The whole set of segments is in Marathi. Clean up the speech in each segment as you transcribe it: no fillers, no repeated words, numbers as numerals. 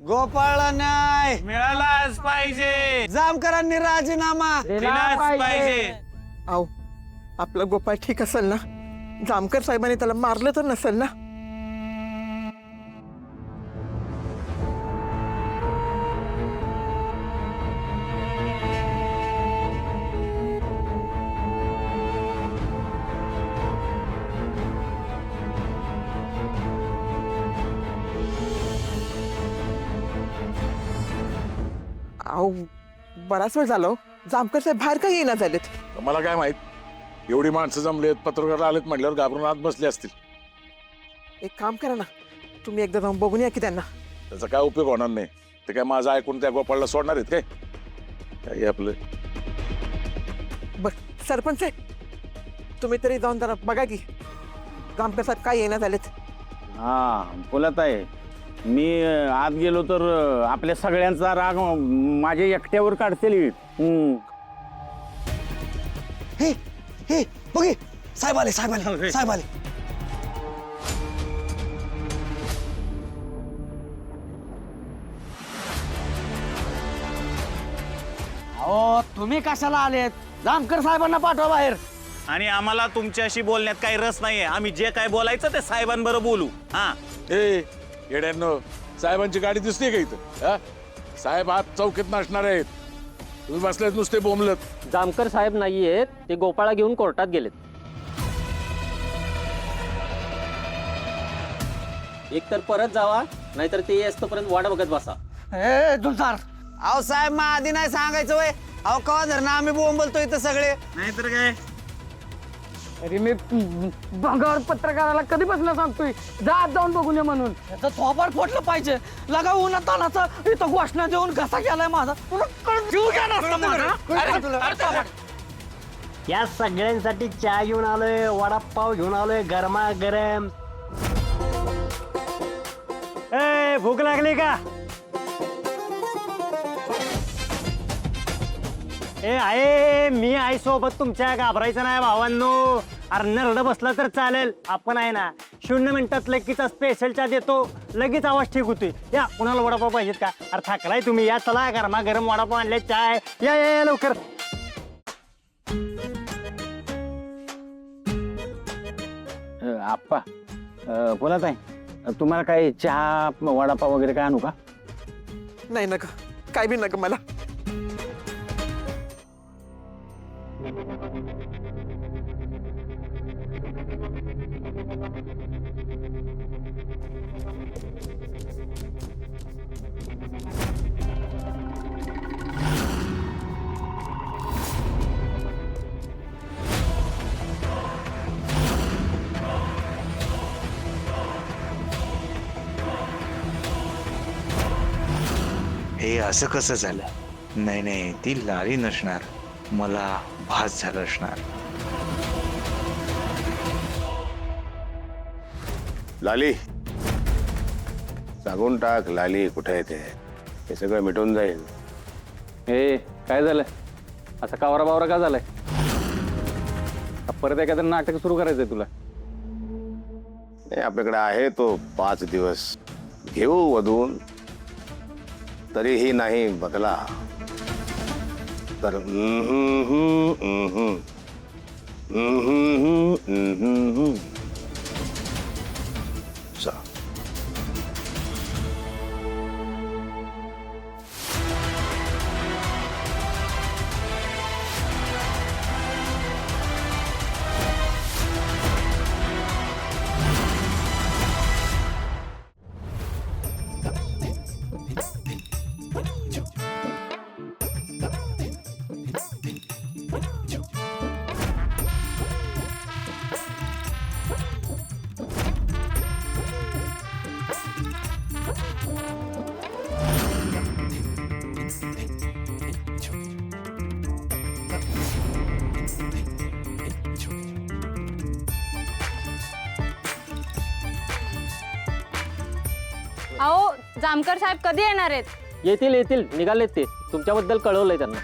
गोपाळला न्याय मिळालाच पाहिजे, जामकरांनी राजीनामा दिलाच पाहिजे. आओ आपला गोपाळ ठीक असेल ना? जामकर साहेबांनी त्याला मारलं तर नसेल ना? आओ बराच वेळ झाला हो. जामकर साहेब बाहेर का येईना झालेत? मला काय माहित, एवढी माणसं जमलेत, पत्रकार आलेत म्हटल्यावर घाबरून आत बसले असतील. एक काम करा ना, तुम्ही एकदा जाऊन बघून या की त्यांना. त्याचा काय उपयोग होणार नाही. ते काय माझं ऐकून त्या गोपाळला सोडणार आहेत काय? काही आपलं बर सरपंच आहे, तुम्ही तरी जाऊन जरा बघा की जामकर साहेब काय येईना झालेत. हा बोलत आहे मी आत गेलो तर आपल्या सगळ्यांचा राग माझ्या एकट्यावर काढतील. हे हे बघे, साहेब आले साहेब आले साहेब आले. अहो तुम्ही कशाला आलेत? जामकर साहेबांना पाठवा बाहेर. आणि आम्हाला तुमच्याशी बोलण्यात काही रस नाहीये. आम्ही जे काय बोलायचं ते साहेबांबरोबर बोलू. हा ए येड्यांनो, साहेबांची गाडी दिसते का इथं? हा? साहेब आत चौकीत नसणार आहेत. तुम्ही बसलेत नुसते बोंबलत. जामकर साहेब नाहीयेत, ते गोपाळा घेऊन कोर्टात गेलेत. एक तर परत जावा, नाहीतर ते येईस्तोपर्यंत वाट बघत बसा. ए दुलसार, अहो साहेब मग आधी नाही सांगायचं वय. अहो कवा धरणं आम्ही बोंबलतो इथं सगळे. नाहीतर काय. अरे मी भंगावर पत्रकाराला कधीपासून सांगतोय जात जाऊन बघून ये म्हणून. याचं थोबाड फोडलं पाहिजे. लगा उन्हा तानाचं इथं घोषणा देऊन घसा गेलाय माझा. तुला जीव घ्या नसतं. या सगळ्यांसाठी चहा घेऊन आलोय, वडापाव घेऊन आलोय गरमागरम. ए भूक लागली का? ए आहे मी आई सोबत तुमच्या, घाबरायचं नाही भावांनो. अरे नरड बसला तर चालेल, आपण आहे ना 0 मिनिटात लगेच स्पेशल चहा देतो, लगेच आवाज ठीक होतोय. या कुणाला वडापाव पाहिजेत का? अरे थाकलाय तुम्ही, या चला गरमा गरम वडापाव आणले, चाय या या या लवकर. आप्पा बोलत आहे, तुम्हाला काही चहा वडापाव वगैरे काय आणू का? नाही नका, काय बी नका मला. हे असं कसं झालं? नाही नाही, ती लाली नसणार, मला भास झाला असणार. लाली सांगून टाक, लाली कुठे आहे ते. हे सगळं मिटून जाईल. हे काय झालंय? असा कावरा बावरा का झालाय? परत एखादं नाटक सुरू करायचंय तुला? नाही, आपल्याकडे आहे तो 5 दिवस, घेऊ वधून. तरीही नाही बदला तर चा. अहो जामकर साहेब कधी येणार आहेत? येतील येतील, निघालेत ते. तुमच्याबद्दल कळवलंय त्यांना.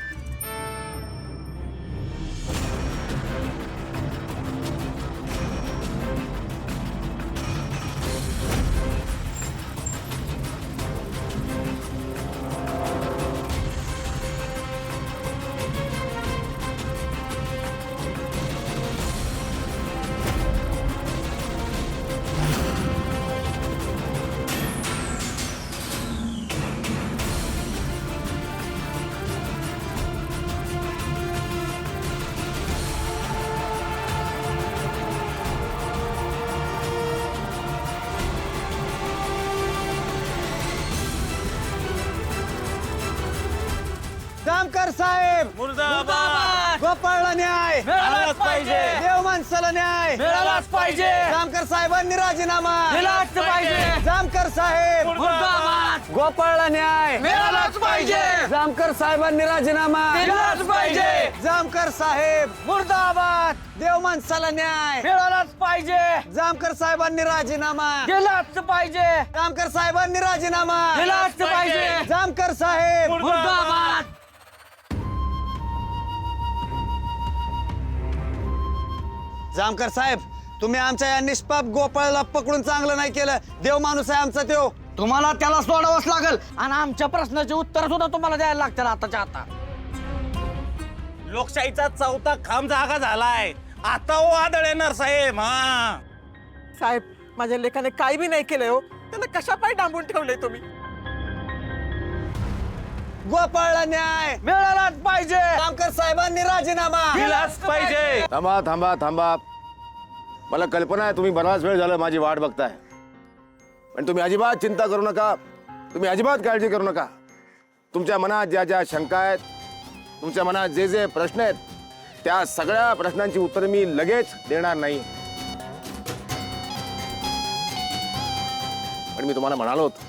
जामकर साहेब मुर्दाबाद गोपाळला न्याय मिळालाच पाहिजे. देव माणसाला न्याय मिळालाच पाहिजे. जामकर साहेबांनी राजीनामा दिलाच पाहिजे. जामकर साहेब मुर्दाबाद. गोपाळला न्याय मिळालाच पाहिजे. जामकर साहेबांनी राजीनामा दिलाच पाहिजे. जामकर साहेब मुर्दाबाद देव माणसाला न्याय मिळालाच पाहिजे. जामकर साहेबांनी राजीनामा दिलाच पाहिजे. जामकर साहेबांनी राजीनामा दिलाच पाहिजे. जामकर साहेब मुर्दाबाद. जामकर साहेब तुम्ही आमच्या या निष्पाप गोपाळला पकडून चांगलं नाही केलं. देव माणूस आहे आमचा देव. तुम्हाला त्याला सोडावंच लागल आणि आमच्या प्रश्नाचे उत्तर सुद्धा तुम्हाला द्यायला लागतील आताच्या आता. लोकशाहीचा चौथा खांब जागा झालाय. आता ओ आदळ येणार साहेब. हा साहेब माझ्या लेखाने काही बी नाही केलंय हो, त्याला कशा पाय डांबून ठेवलंय तुम्ही? गोपाळला न्याय मिळालाच पाहिजे. जामकर साहेबांनी राजीनामा दिलाच पाहिजे. थांबा थांबा थांबा. मला कल्पना आहे तुम्ही बराच वेळ झाला माझी वाट बघताय, पण तुम्ही अजिबात चिंता करू नका. तुम्ही अजिबात काळजी करू नका. तुमच्या मनात ज्या ज्या शंका आहेत, तुमच्या मनात जे जे प्रश्न आहेत, त्या सगळ्या प्रश्नांची उत्तरं मी लगेच देणार नाही. पण मी तुम्हाला म्हणालो होतो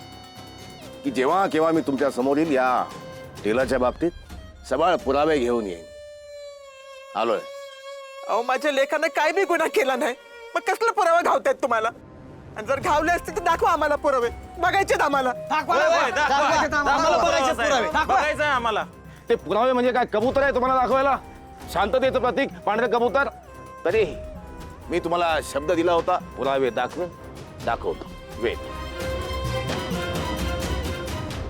की जेव्हा केव्हा मी तुमच्या समोर येईल या टेलरच्या बाबतीत सबळ पुरावे घेऊन येईन. आलोय. अहो माझ्या लेखाने काय बी गुन्हा केला नाही, मग कसला पुरावा घावतायत तुम्हाला? आणि जर घावले असते तर दाखवा आम्हाला पुरावे. बघायचेत आम्हाला. बघायचं आम्हाला. ते पुरावे म्हणजे काय, कबूतर आहे तुम्हाला दाखवायला? शांततेचं प्रतीक पांढरे कबूतर. तरीही मी तुम्हाला शब्द दिला होता, पुरावे दाखवतो. वेट.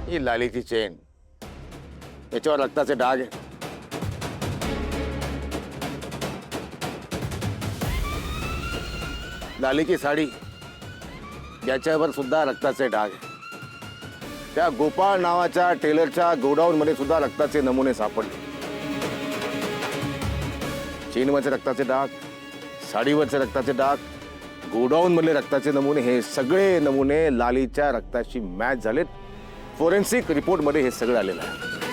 ही लालीची चेन, त्याच्यावर रक्ताचे डाग आहे. लालीची साडी, याच्यावर सुद्धा रक्ताचे डाग आहे. त्या गोपाळ नावाच्या टेलरच्या गोडाऊन मध्ये सुद्धा रक्ताचे नमुने सापडले. चेनवरचे रक्ताचे डाग, साडीवरचे रक्ताचे डाग, गोडाऊन मधले रक्ताचे नमुने, हे सगळे नमुने लालीच्या रक्ताशी मॅच झालेत. फोरेन्सिक रिपोर्ट मध्ये हे सगळं आलेलं आहे.